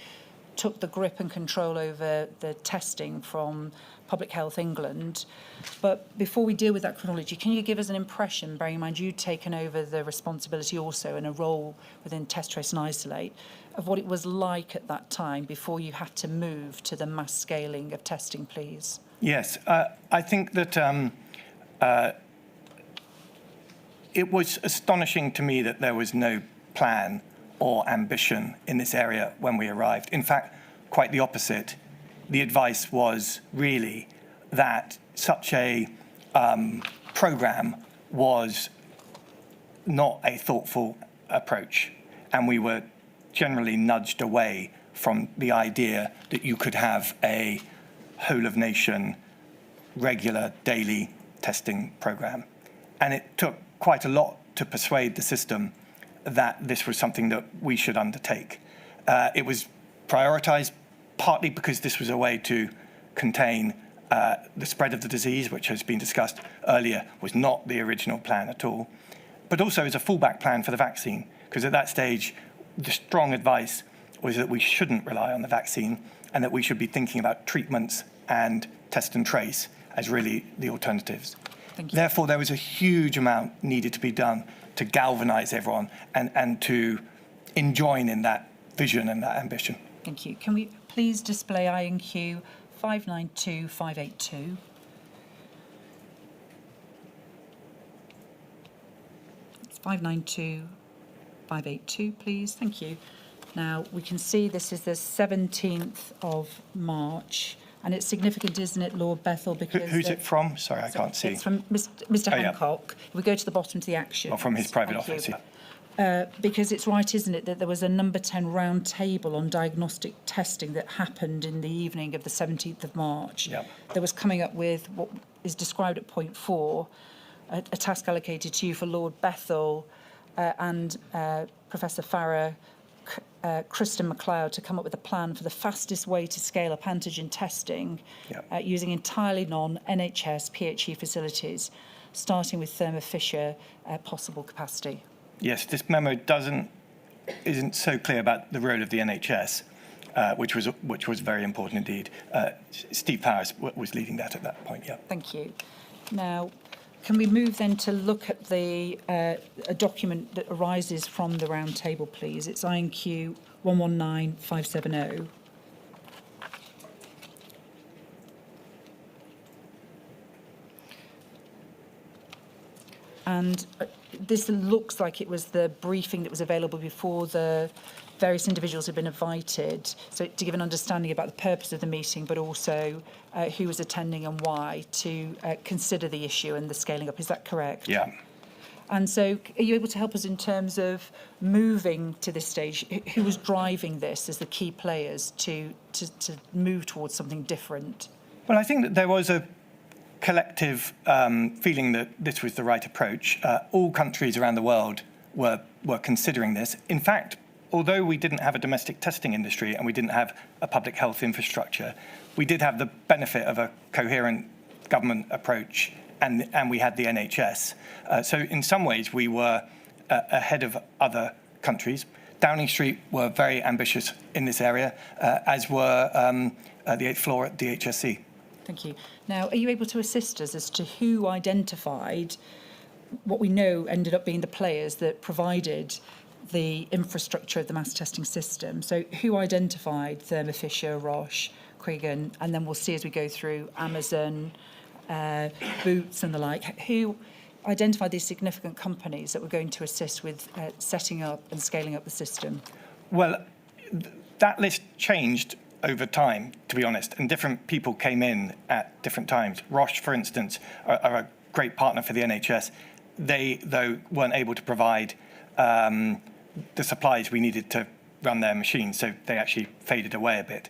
A: took the grip and control over the testing from Public Health England. But before we deal with that chronology, can you give us an impression, bearing in mind you'd taken over the responsibility also in a role within Test, Trace and Isolate, of what it was like at that time before you had to move to the mass scaling of testing, please?
G: Yes, I think that it was astonishing to me that there was no plan or ambition in this area when we arrived. In fact, quite the opposite. The advice was really that such a programme was not a thoughtful approach, and we were generally nudged away from the idea that you could have a whole-of-nation, regular, daily testing programme. And it took quite a lot to persuade the system that this was something that we should undertake. It was prioritised partly because this was a way to contain the spread of the disease, which has been discussed earlier, was not the original plan at all, but also as a fallback plan for the vaccine, because at that stage, the strong advice was that we shouldn't rely on the vaccine and that we should be thinking about treatments and test and trace as really the alternatives. Therefore, there was a huge amount needed to be done to galvanise everyone and to join in that vision and that ambition.
A: Thank you. Can we please display INQ 592582? It's 592582, please. Thank you. Now, we can see this is the 17th of March. And it's significant, isn't it, Lord Bethell? Because
G: who's it from? Sorry, I can't see.
A: It's from Mr. Hancock. If we go to the bottom to the action.
G: Or from his private office, yeah.
A: Because it's right, isn't it, that there was a number 10 round table on diagnostic testing that happened in the evening of the 17th of March.
G: Yep.
A: That was coming up with what is described at point 4, a task allocated to you for Lord Bethell and Professor Farrer, Kristen MacLeod, to come up with a plan for the fastest way to scale up antigen testing using entirely non-NHS PHE facilities, starting with Thermo Fisher possible capacity.
G: Yes, this memo isn't so clear about the role of the NHS, which was very important indeed. Steve Powers was leading that at that point. Yeah.
A: Thank you. Now, can we move then to look at a document that arises from the round table, please? It's INQ 119570. And this looks like it was the briefing that was available before the various individuals had been invited, so to give an understanding about the purpose of the meeting, but also who was attending and why, to consider the issue and the scaling up. Is that correct?
G: Yeah.
A: And so are you able to help us in terms of moving to this stage? Who was driving this as the key players to move towards something different?
G: Well, I think that there was a collective feeling that this was the right approach. All countries around the world were considering this. In fact, although we didn't have a domestic testing industry and we didn't have a public health infrastructure, we did have the benefit of a coherent government approach, and we had the NHS. So in some ways, we were ahead of other countries. Downing Street were very ambitious in this area, as were the 8th floor at DHSC.
A: Thank you. Now, are you able to assist us as to who identified what we know ended up being the players that provided the infrastructure of the mass testing system? So who identified Thermo Fisher, Roche, Cregan, and then we'll see as we go through Amazon, Boots and the like, who identified these significant companies that were going to assist with setting up and scaling up the system?
G: Well, that list changed over time, to be honest, and different people came in at different times. Roche, for instance, are a great partner for the NHS. They, though, weren't able to provide the supplies we needed to run their machines, so they actually faded away a bit.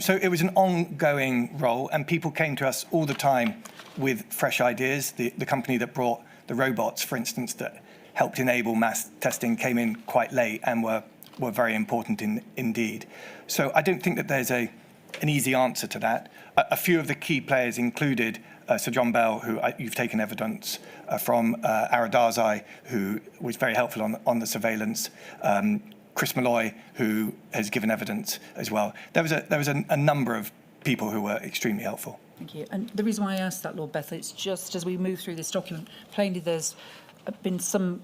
G: So it was an ongoing role, and people came to us all the time with fresh ideas. The company that brought the robots, for instance, that helped enable mass testing came in quite late and were very important indeed. So I don't think that there's an easy answer to that. A few of the key players included Sir John Bell, who you've taken evidence from, Aradazai, who was very helpful on the surveillance, Chris Malloy, who has given evidence as well. There was a number of people who were extremely helpful.
A: Thank you. And the reason why I asked that, Lord Bethell, it's just as we move through this document, plainly there's been some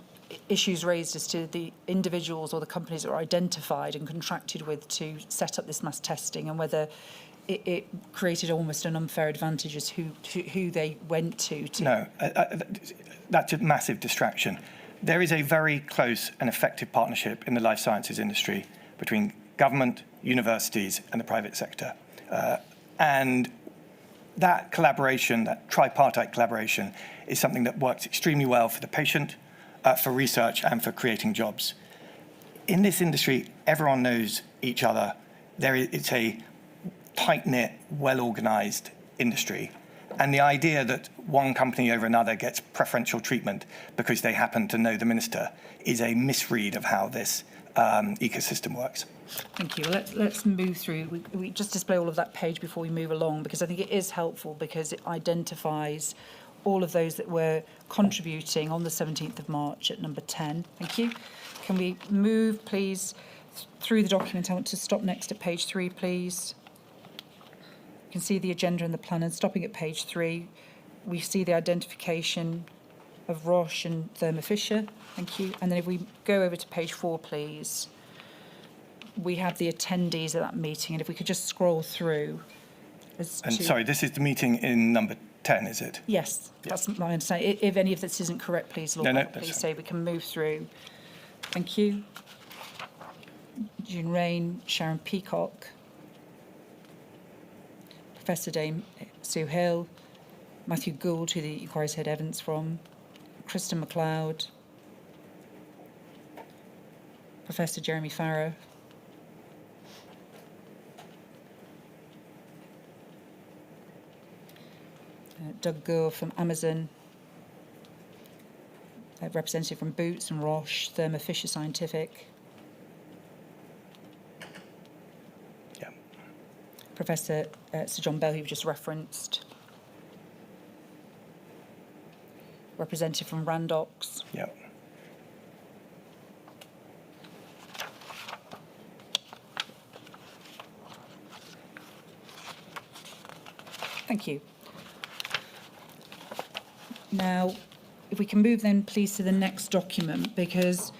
A: issues raised as to the individuals or the companies that are identified and contracted with to set up this mass testing, and whether it created almost an unfair advantage as who they went to.
G: No, that's a massive distraction. There is a very close and effective partnership in the life sciences industry between government, universities, and the private sector. And that collaboration, that tripartite collaboration, is something that works extremely well for the patient, for research, and for creating jobs. In this industry, everyone knows each other. It's a tight-knit, well-organized industry. And the idea that one company over another gets preferential treatment because they happen to know the minister is a misread of how this ecosystem works.
A: Thank you. Let's move through. We just display all of that page before we move along, because I think it is helpful because it identifies all of those that were contributing on the 17th of March at number 10. Thank you. Can we move, please, through the document? I want to stop next at page 3, please. You can see the agenda and the plan, and stopping at page 3, we see the identification of Roche and Thermo Fisher. Thank you. And then if we go over to page 4, please, we have the attendees at that meeting. And if we could just scroll through.
G: Sorry, this is the meeting in number 10, is it?
A: Yes, that's my understanding. If any of this isn't correct, please, Lord, please say we can move through. Thank you. June Rain, Sharon Peacock, Professor Dame Sue Hill, Matthew Gould, who the inquiry's heard evidence from, Kristen MacLeod, Professor Jeremy Farrow, Doug Gore from Amazon, a representative from Boots and Roche, Thermo Fisher Scientific, Professor Sir John Bell, who you've just referenced, representative from Randox.
G: Yep.
A: Thank you. Now, if we can move then, please, to the next document, because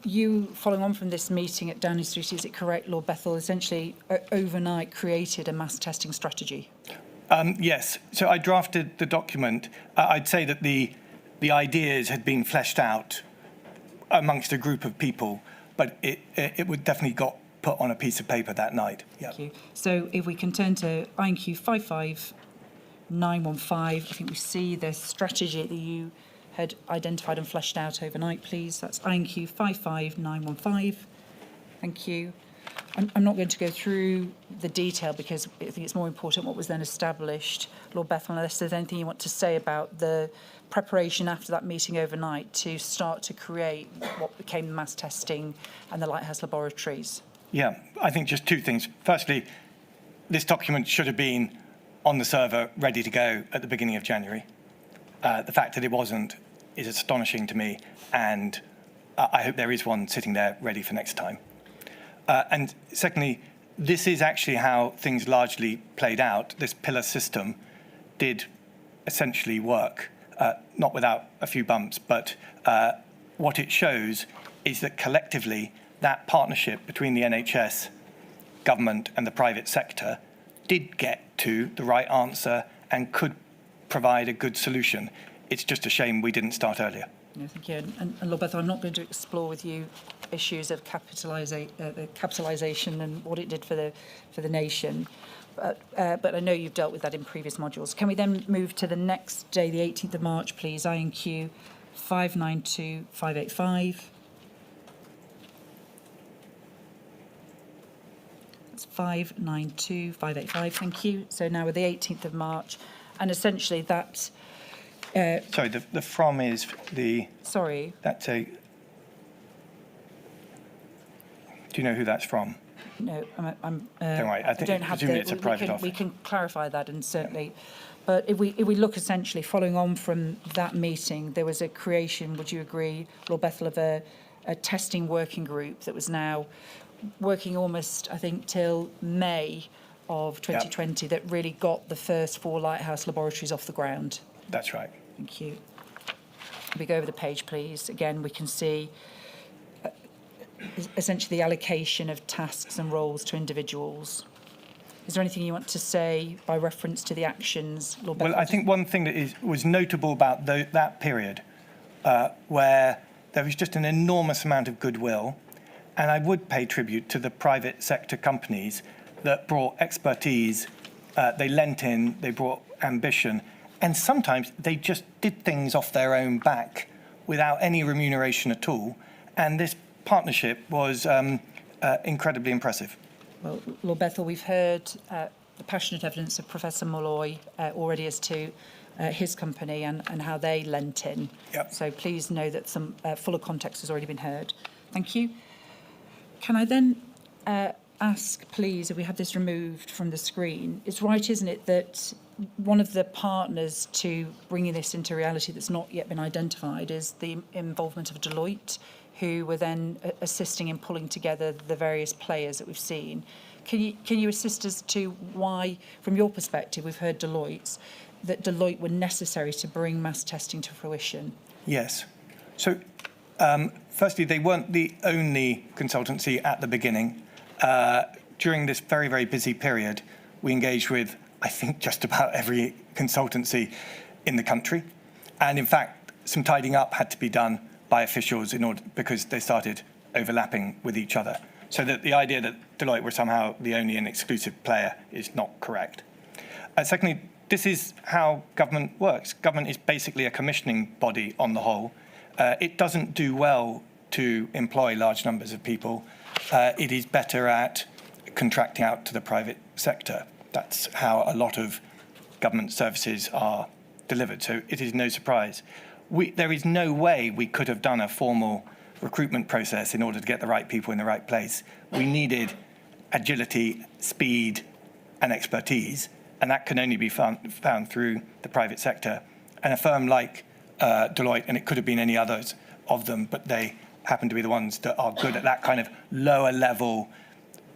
A: you, following on from this meeting at Downing Street, is it correct, Lord Bethell, essentially overnight created a mass testing strategy?
G: Yes. So I drafted the document. I'd say that the the ideas had been fleshed out amongst a group of people, but it would definitely got put on a piece of paper that night. Yeah.
A: Thank you. So if we can turn to INQ 55915, I think we see the strategy that you had identified and fleshed out overnight, please. That's INQ 55915. Thank you. I'm not going to go through the detail because I think it's more important what was then established. Lord Bethell, unless there's anything you want to say about the preparation after that meeting overnight to start to create what became mass testing and the Lighthouse laboratories.
G: Yeah, I think just two things. Firstly, this document should have been on the server, ready to go at the beginning of January. The fact that it wasn't is astonishing to me, and I hope there is one sitting there ready for next time. And secondly, this is actually how things largely played out. This pillar system did essentially work, not without a few bumps, but what it shows is that collectively that partnership between the NHS, government and the private sector did get to the right answer and could provide a good solution. It's just a shame we didn't start earlier.
A: No, thank you. And Lord Bethell, I'm not going to explore with you issues of capitalisation and what it did for the nation, but I know you've dealt with that in previous modules. Can we then move to the next day, the 18th of March, please? INQ 592585. That's 592585. Thank you. So now we're the 18th of March, and essentially that.
G: Sorry, the from is the.
A: Sorry.
G: That's a. Do you know who that's from?
A: No, I'm.
G: Don't worry. I think
A: don't have
G: presumably it's a private offer.
A: We can clarify that, and certainly. But if we look essentially, following on from that meeting, there was a creation. Would you agree, Lord Bethell, of a testing working group that was now working almost, I think, till May of 2020. That really got the first 4 Lighthouse laboratories off the ground.
G: That's right.
A: Thank you. If we go over the page, please. Again, we can see essentially the allocation of tasks and roles to individuals. Is there anything you want to say by reference to the actions, Lord Bethell?
G: Well, I think one thing that was notable about that period, where there was just an enormous amount of goodwill, and I would pay tribute to the private sector companies that brought expertise, they lent in, they brought ambition, and sometimes they just did things off their own back without any remuneration at all. And this partnership was incredibly impressive.
A: Well, Lord Bethell, we've heard the passionate evidence of Professor Molloy already as to his company and how they lent in.
G: Yep.
A: So please know that some fuller context has already been heard. Thank you. Can I then ask, please, if we have this removed from the screen, it's right, isn't it, that one of the partners to bringing this into reality that's not yet been identified is the involvement of Deloitte, who were then assisting in pulling together the various players that we've seen. Can you assist us to why, from your perspective, we've heard that Deloitte were necessary to bring mass testing to fruition?
G: Yes. So, firstly, they weren't the only consultancy at the beginning. During this very, very busy period, we engaged with, I think, just about every consultancy in the country. And in fact, some tidying up had to be done by officials because they started overlapping with each other. So that the idea that Deloitte were somehow the only and exclusive player is not correct. Secondly, this is how government works. Government is basically a commissioning body on the whole. It doesn't do well to employ large numbers of people. It is better at contracting out to the private sector. That's how a lot of government services are delivered. So it is no surprise. There is no way we could have done a formal recruitment process in order to get the right people in the right place. We needed agility, speed, and expertise, and that can only be found through the private sector. And a firm like Deloitte, and it could have been any others of them, but they happen to be the ones that are good at that kind of lower level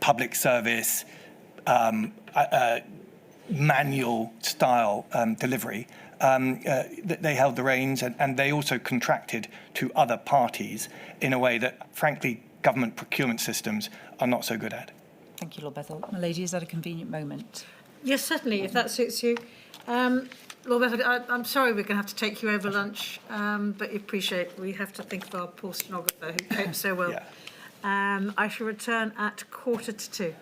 G: public service, manual style delivery. They held the reins, and they also contracted to other parties in a way that, frankly, government procurement systems are not so good at.
A: Thank you, Lord Bethell. My lady, is that a convenient moment?
C: Yes, certainly, if that suits you. Lord Bethell, I'm sorry we're going to have to take you over lunch, but you appreciate we have to think of our poor stenographer who coped so well.
G: Yeah.
C: I shall return at 1:45.